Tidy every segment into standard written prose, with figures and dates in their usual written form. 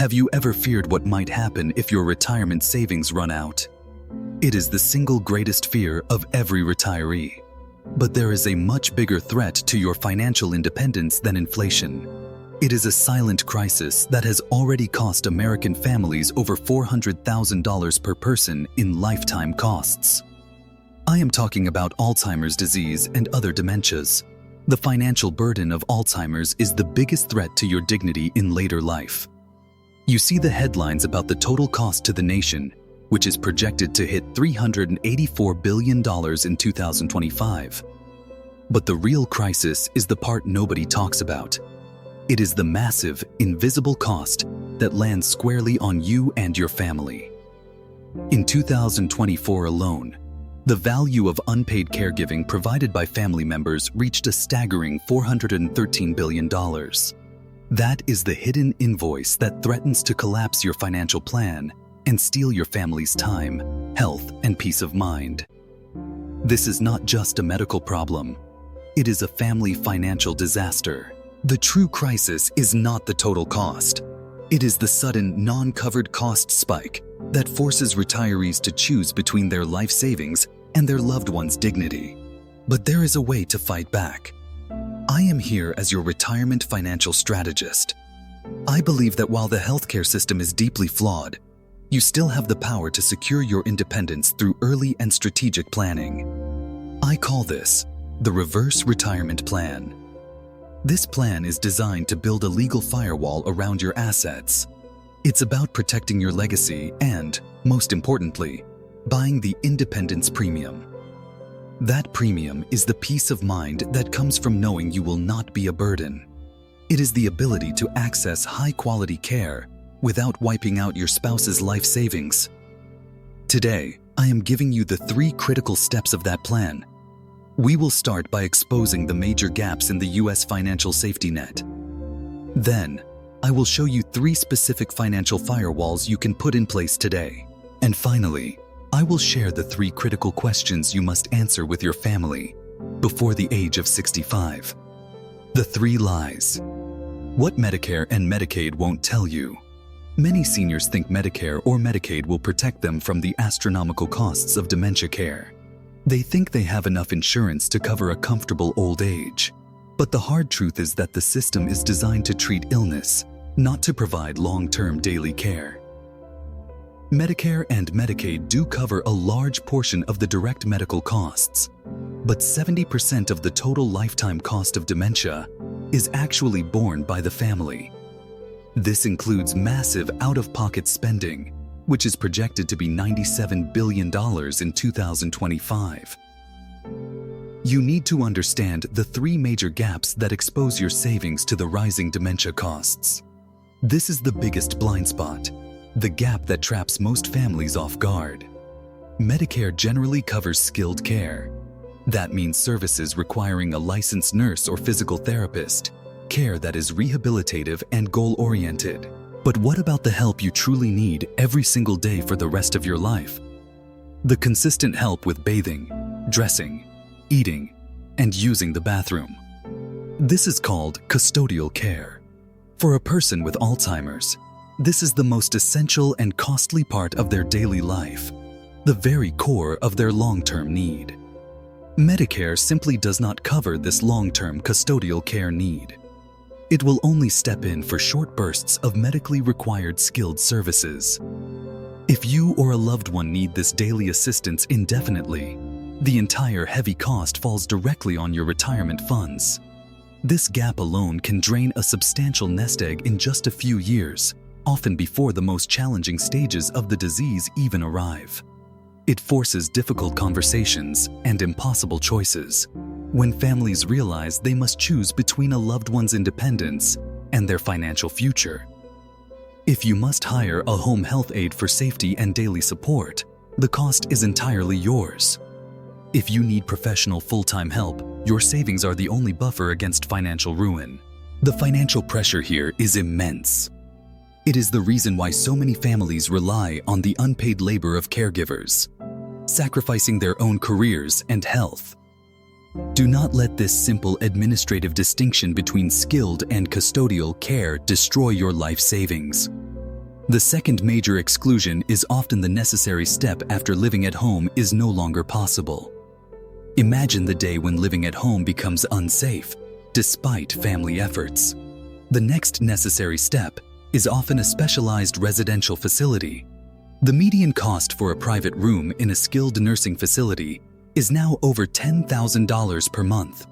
Have you ever feared what might happen if your retirement savings run out? It is the single greatest fear of every retiree. But there is a much bigger threat to your financial independence than inflation. It is a silent crisis that has already cost American families over $400,000 per person in lifetime costs. I am talking about Alzheimer's disease and other dementias. The financial burden of Alzheimer's is the biggest threat to your dignity in later life. You see the headlines about the total cost to the nation, which is projected to hit $384 billion in 2025. But the real crisis is the part nobody talks about. It is the massive, invisible cost that lands squarely on you and your family. In 2024 alone, the value of unpaid caregiving provided by family members reached a staggering $413 billion. That is the hidden invoice that threatens to collapse your financial plan and steal your family's time, health, and peace of mind. This is not just a medical problem. It is a family financial disaster. The true crisis is not the total cost. It is the sudden, non-covered cost spike that forces retirees to choose between their life savings and their loved one's dignity. But there is a way to fight back. I am here as your retirement financial strategist. I believe that while the healthcare system is deeply flawed, you still have the power to secure your independence through early and strategic planning. I call this the reverse retirement plan. This plan is designed to build a legal firewall around your assets. It's about protecting your legacy and, most importantly, buying the independence premium. That premium is the peace of mind that comes from knowing you will not be a burden. It is the ability to access high-quality care without wiping out your spouse's life savings. Today, I am giving you the 3 critical steps of that plan. We will start by exposing the major gaps in the U.S. financial safety net. Then, I will show you 3 specific financial firewalls you can put in place today. And finally, I will share the 3 critical questions you must answer with your family before the age of 65. The 3 lies. What Medicare and Medicaid won't tell you. Many seniors think Medicare or Medicaid will protect them from the astronomical costs of dementia care. They think they have enough insurance to cover a comfortable old age. But the hard truth is that the system is designed to treat illness, not to provide long-term daily care. Medicare and Medicaid do cover a large portion of the direct medical costs, but 70% of the total lifetime cost of dementia is actually borne by the family. This includes massive out-of-pocket spending, which is projected to be $97 billion in 2025. You need to understand the 3 major gaps that expose your savings to the rising dementia costs. This is the biggest blind spot, the gap that traps most families off guard. Medicare generally covers skilled care. That means services requiring a licensed nurse or physical therapist, care that is rehabilitative and goal-oriented. But what about the help you truly need every single day for the rest of your life? The consistent help with bathing, dressing, eating, and using the bathroom. This is called custodial care. For a person with Alzheimer's, this is the most essential and costly part of their daily life, the very core of their long-term need. Medicare simply does not cover this long-term custodial care need. It will only step in for short bursts of medically required skilled services. If you or a loved one need this daily assistance indefinitely, the entire heavy cost falls directly on your retirement funds. This gap alone can drain a substantial nest egg in just a few years, often before the most challenging stages of the disease even arrive. It forces difficult conversations and impossible choices when families realize they must choose between a loved one's independence and their financial future. If you must hire a home health aide for safety and daily support, the cost is entirely yours. If you need professional full-time help, your savings are the only buffer against financial ruin. The financial pressure here is immense. It is the reason why so many families rely on the unpaid labor of caregivers, sacrificing their own careers and health. Do not let this simple administrative distinction between skilled and custodial care destroy your life savings. The second major exclusion is often the necessary step after living at home is no longer possible. Imagine the day when living at home becomes unsafe, despite family efforts. The next necessary step is often a specialized residential facility. The median cost for a private room in a skilled nursing facility is now over $10,000 per month.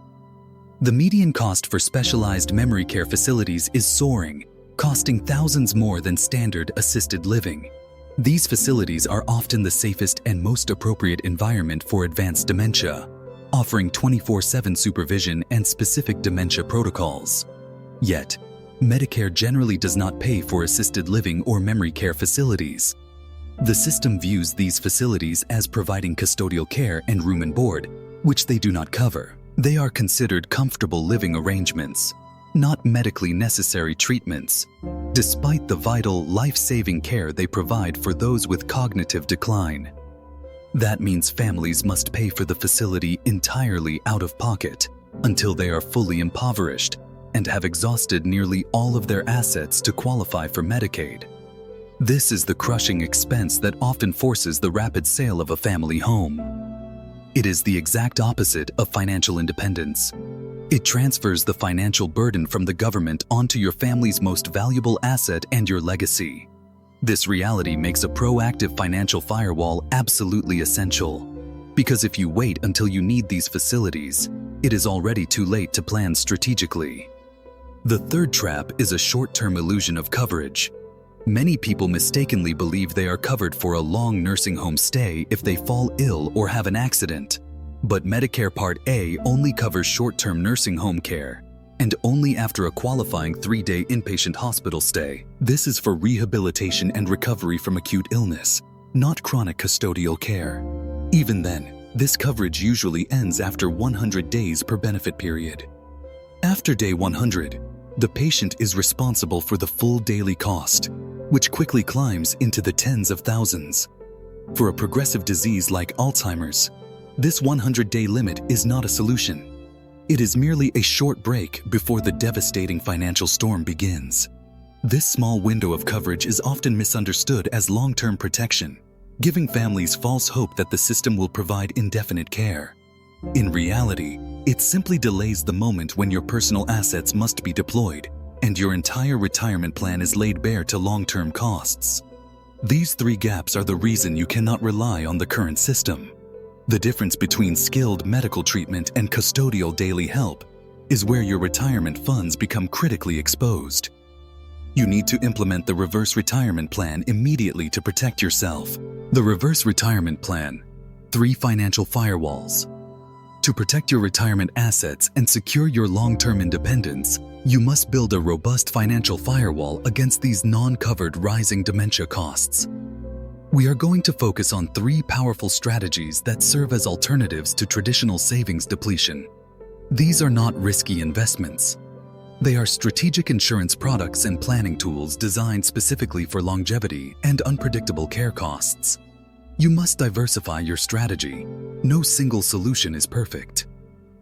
The median cost for specialized memory care facilities is soaring, costing thousands more than standard assisted living. These facilities are often the safest and most appropriate environment for advanced dementia, offering 24/7 supervision and specific dementia protocols. Yet, Medicare generally does not pay for assisted living or memory care facilities. The system views these facilities as providing custodial care and room and board, which they do not cover. They are considered comfortable living arrangements, not medically necessary treatments, despite the vital, life-saving care they provide for those with cognitive decline. That means families must pay for the facility entirely out of pocket until they are fully impoverished and have exhausted nearly all of their assets to qualify for Medicaid. This is the crushing expense that often forces the rapid sale of a family home. It is the exact opposite of financial independence. It transfers the financial burden from the government onto your family's most valuable asset and your legacy. This reality makes a proactive financial firewall absolutely essential, because if you wait until you need these facilities, it is already too late to plan strategically. The third trap is a short-term illusion of coverage. Many people mistakenly believe they are covered for a long nursing home stay if they fall ill or have an accident. But Medicare Part A only covers short-term nursing home care, and only after a qualifying 3-day inpatient hospital stay. This is for rehabilitation and recovery from acute illness, not chronic custodial care. Even then, this coverage usually ends after 100 days per benefit period. After day 100, the patient is responsible for the full daily cost, which quickly climbs into the tens of thousands. For a progressive disease like Alzheimer's, this 100-day limit is not a solution. It is merely a short break before the devastating financial storm begins. This small window of coverage is often misunderstood as long-term protection, giving families false hope that the system will provide indefinite care. In reality, it simply delays the moment when your personal assets must be deployed, and your entire retirement plan is laid bare to long-term costs. These three gaps are the reason you cannot rely on the current system. The difference between skilled medical treatment and custodial daily help is where your retirement funds become critically exposed. You need to implement the reverse retirement plan immediately to protect yourself. The reverse retirement plan: 3 financial firewalls. To protect your retirement assets and secure your long-term independence, you must build a robust financial firewall against these non-covered rising dementia costs. We are going to focus on 3 powerful strategies that serve as alternatives to traditional savings depletion. These are not risky investments. They are strategic insurance products and planning tools designed specifically for longevity and unpredictable care costs. You must diversify your strategy. No single solution is perfect.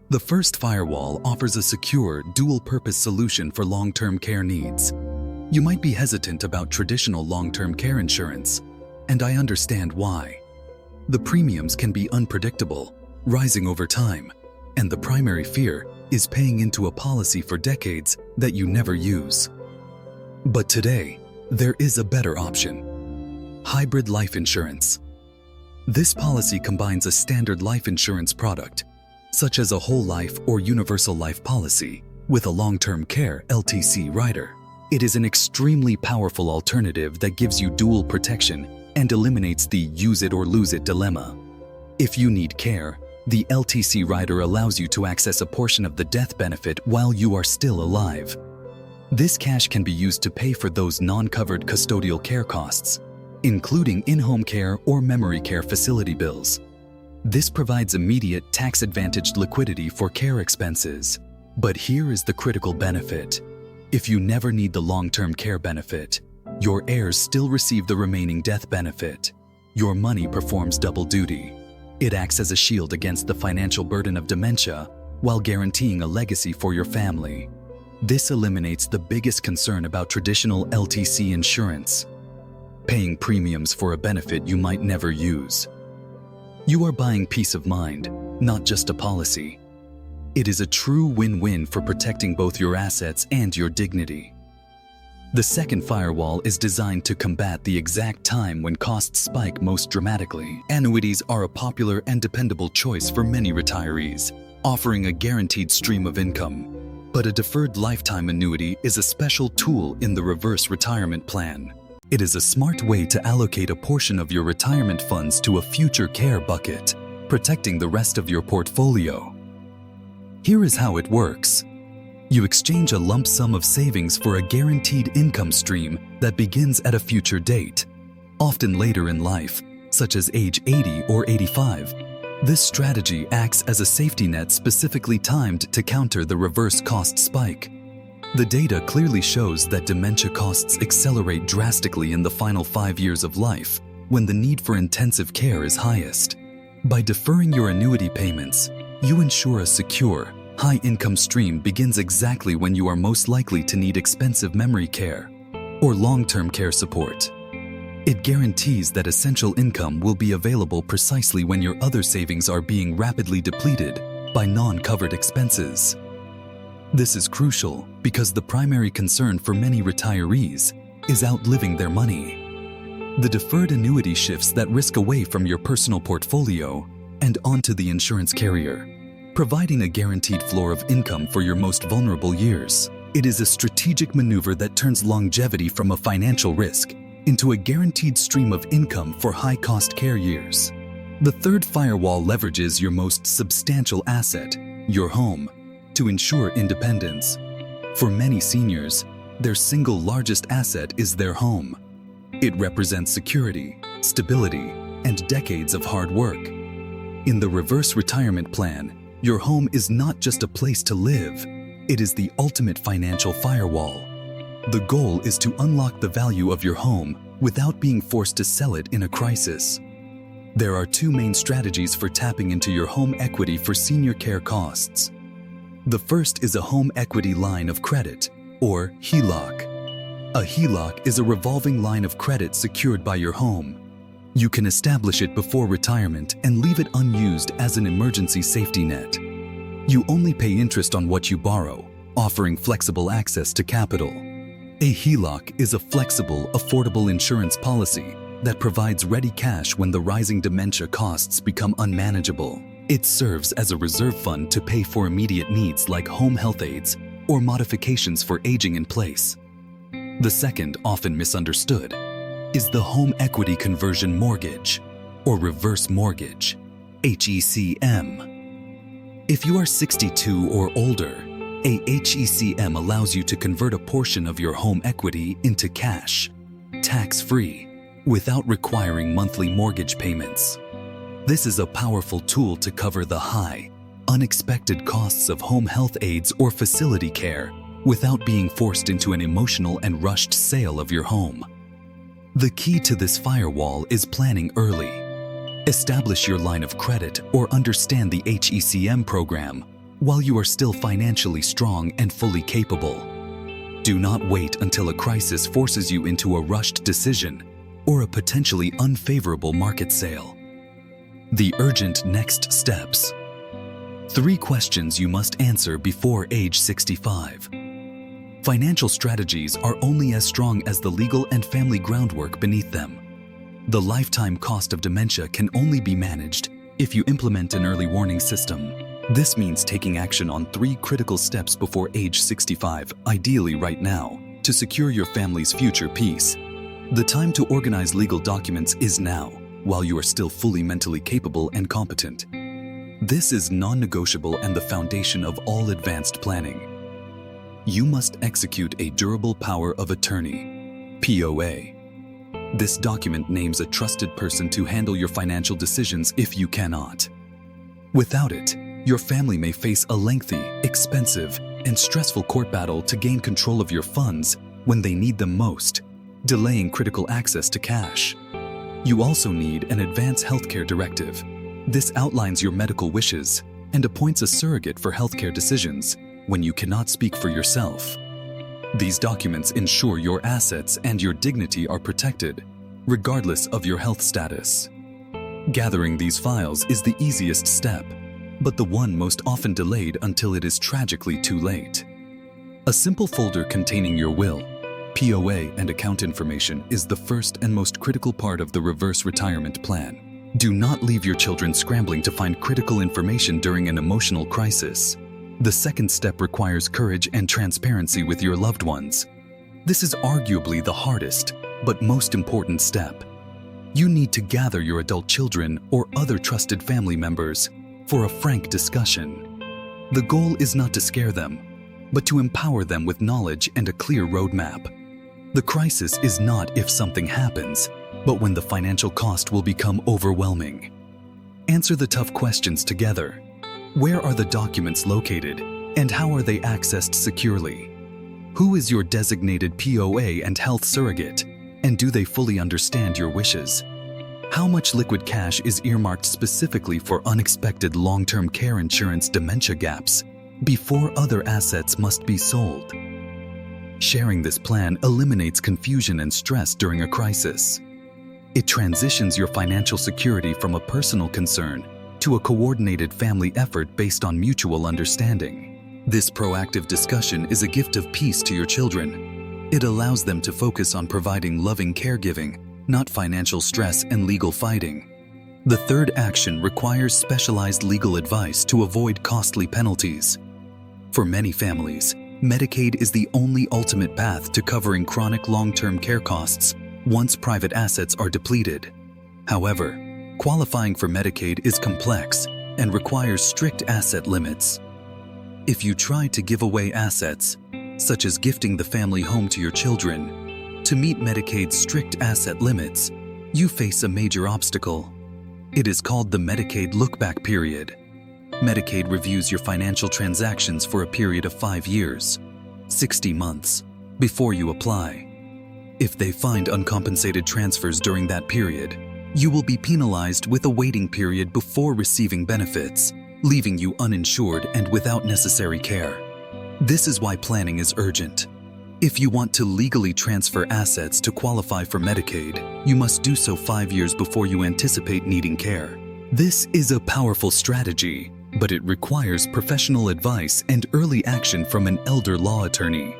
The first firewall offers a secure, dual-purpose solution for long-term care needs. You might be hesitant about traditional long-term care insurance, and I understand why. The premiums can be unpredictable, rising over time, and the primary fear is paying into a policy for decades that you never use. But today, there is a better option: hybrid life insurance. This policy combines a standard life insurance product, such as a whole life or universal life policy, with a long-term care (LTC) rider. It is an extremely powerful alternative that gives you dual protection and eliminates the use it or lose it dilemma. If you need care, the LTC rider allows you to access a portion of the death benefit while you are still alive. This cash can be used to pay for those non-covered custodial care costs, including in-home care or memory care facility bills. This provides immediate tax-advantaged liquidity for care expenses. But here is the critical benefit. If you never need the long-term care benefit, your heirs still receive the remaining death benefit. Your money performs double duty. It acts as a shield against the financial burden of dementia while guaranteeing a legacy for your family. This eliminates the biggest concern about traditional LTC insurance: paying premiums for a benefit you might never use. You are buying peace of mind, not just a policy. It is a true win-win for protecting both your assets and your dignity. The second firewall is designed to combat the exact time when costs spike most dramatically. Annuities are a popular and dependable choice for many retirees, offering a guaranteed stream of income. But a deferred lifetime annuity is a special tool in the reverse retirement plan. It is a smart way to allocate a portion of your retirement funds to a future care bucket, protecting the rest of your portfolio. Here is how it works. You exchange a lump sum of savings for a guaranteed income stream that begins at a future date, often later in life, such as age 80 or 85. This strategy acts as a safety net specifically timed to counter the reverse cost spike. The data clearly shows that dementia costs accelerate drastically in the final 5 years of life, when the need for intensive care is highest. By deferring your annuity payments, you ensure a secure, high-income stream begins exactly when you are most likely to need expensive memory care or long-term care support. It guarantees that essential income will be available precisely when your other savings are being rapidly depleted by non-covered expenses. This is crucial because the primary concern for many retirees is outliving their money. The deferred annuity shifts that risk away from your personal portfolio and onto the insurance carrier, providing a guaranteed floor of income for your most vulnerable years. It is a strategic maneuver that turns longevity from a financial risk into a guaranteed stream of income for high-cost care years. The third firewall leverages your most substantial asset, your home, to ensure independence. For many seniors, their single largest asset is their home. It represents security, stability, and decades of hard work. In the reverse retirement plan, your home is not just a place to live, it is the ultimate financial firewall. The goal is to unlock the value of your home without being forced to sell it in a crisis. There are two main strategies for tapping into your home equity for senior care costs. The first is a home equity line of credit, or HELOC. A HELOC is a revolving line of credit secured by your home. You can establish it before retirement and leave it unused as an emergency safety net. You only pay interest on what you borrow, offering flexible access to capital. A HELOC is a flexible, affordable insurance policy that provides ready cash when the rising dementia costs become unmanageable. It serves as a reserve fund to pay for immediate needs like home health aides or modifications for aging in place. The second, often misunderstood, is the home equity conversion mortgage, or reverse mortgage, HECM. If you are 62 or older, a HECM allows you to convert a portion of your home equity into cash, tax-free, without requiring monthly mortgage payments. This is a powerful tool to cover the high, unexpected costs of home health aides or facility care without being forced into an emotional and rushed sale of your home. The key to this firewall is planning early. Establish your line of credit or understand the HECM program while you are still financially strong and fully capable. Do not wait until a crisis forces you into a rushed decision or a potentially unfavorable market sale. The urgent next steps. 3 questions you must answer before age 65. Financial strategies are only as strong as the legal and family groundwork beneath them. The lifetime cost of dementia can only be managed if you implement an early warning system. This means taking action on 3 critical steps before age 65, ideally right now, to secure your family's future peace. The time to organize legal documents is now, while you are still fully mentally capable and competent. This is non-negotiable and the foundation of all advanced planning. You must execute a durable power of attorney, POA. This document names a trusted person to handle your financial decisions if you cannot. Without it, your family may face a lengthy, expensive, and stressful court battle to gain control of your funds when they need them most, delaying critical access to cash. You also need an advance healthcare directive. This outlines your medical wishes and appoints a surrogate for healthcare decisions when you cannot speak for yourself. These documents ensure your assets and your dignity are protected, regardless of your health status. Gathering these files is the easiest step, but the one most often delayed until it is tragically too late. A simple folder containing your will, POA, and account information is the first and most critical part of the reverse retirement plan. Do not leave your children scrambling to find critical information during an emotional crisis. The second step requires courage and transparency with your loved ones. This is arguably the hardest, but most important step. You need to gather your adult children or other trusted family members for a frank discussion. The goal is not to scare them, but to empower them with knowledge and a clear roadmap. The crisis is not if something happens, but when the financial cost will become overwhelming. Answer the tough questions together. Where are the documents located, and how are they accessed securely? Who is your designated POA and health surrogate, and do they fully understand your wishes? How much liquid cash is earmarked specifically for unexpected long-term care insurance dementia gaps before other assets must be sold? Sharing this plan eliminates confusion and stress during a crisis. It transitions your financial security from a personal concern to a coordinated family effort based on mutual understanding. This proactive discussion is a gift of peace to your children. It allows them to focus on providing loving caregiving, not financial stress and legal fighting. The third action requires specialized legal advice to avoid costly penalties. For many families, Medicaid is the only ultimate path to covering chronic long-term care costs once private assets are depleted. However, qualifying for Medicaid is complex and requires strict asset limits. If you try to give away assets, such as gifting the family home to your children, to meet Medicaid's strict asset limits, you face a major obstacle. It is called the Medicaid look-back period. Medicaid reviews your financial transactions for a period of 5 years, 60 months, before you apply. If they find uncompensated transfers during that period, you will be penalized with a waiting period before receiving benefits, leaving you uninsured and without necessary care. This is why planning is urgent. If you want to legally transfer assets to qualify for Medicaid, you must do so 5 years before you anticipate needing care. This is a powerful strategy, but it requires professional advice and early action from an elder law attorney.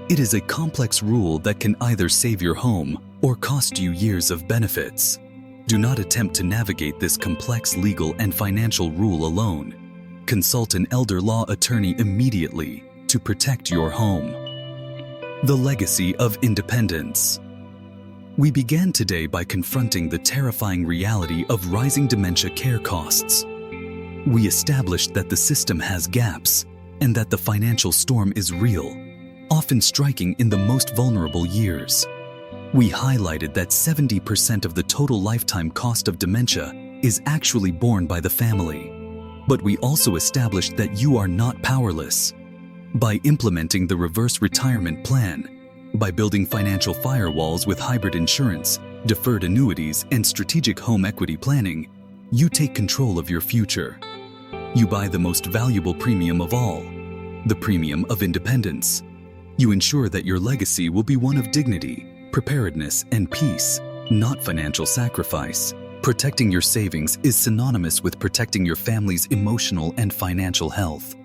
It is a complex rule that can either save your home or cost you years of benefits. Do not attempt to navigate this complex legal and financial rule alone. Consult an elder law attorney immediately to protect your home. The legacy of independence. We began today by confronting the terrifying reality of rising dementia care costs. We established that the system has gaps and that the financial storm is real, often striking in the most vulnerable years. We highlighted that 70% of the total lifetime cost of dementia is actually borne by the family. But we also established that you are not powerless. By implementing the reverse retirement plan, by building financial firewalls with hybrid insurance, deferred annuities, and strategic home equity planning, you take control of your future. You buy the most valuable premium of all, the premium of independence. You ensure that your legacy will be one of dignity, preparedness, and peace, not financial sacrifice. Protecting your savings is synonymous with protecting your family's emotional and financial health.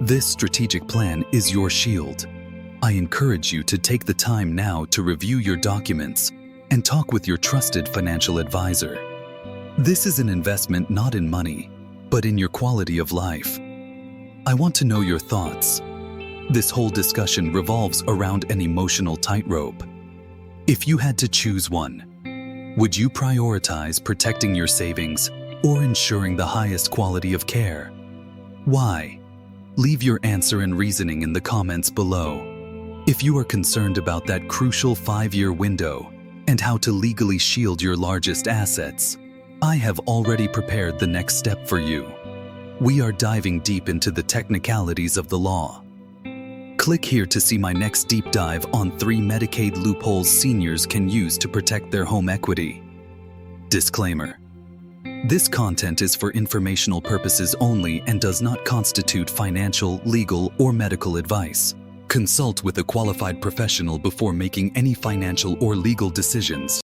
This strategic plan is your shield. I encourage you to take the time now to review your documents and talk with your trusted financial advisor. This is an investment not in money, but in your quality of life. I want to know your thoughts. This whole discussion revolves around an emotional tightrope. If you had to choose one, would you prioritize protecting your savings or ensuring the highest quality of care? Why? Leave your answer and reasoning in the comments below. If you are concerned about that crucial 5-year window and how to legally shield your largest assets, I have already prepared the next step for you. We are diving deep into the technicalities of the law. Click here to see my next deep dive on 3 Medicaid loopholes seniors can use to protect their home equity. Disclaimer: this content is for informational purposes only and does not constitute financial, legal, or medical advice. Consult with a qualified professional before making any financial or legal decisions.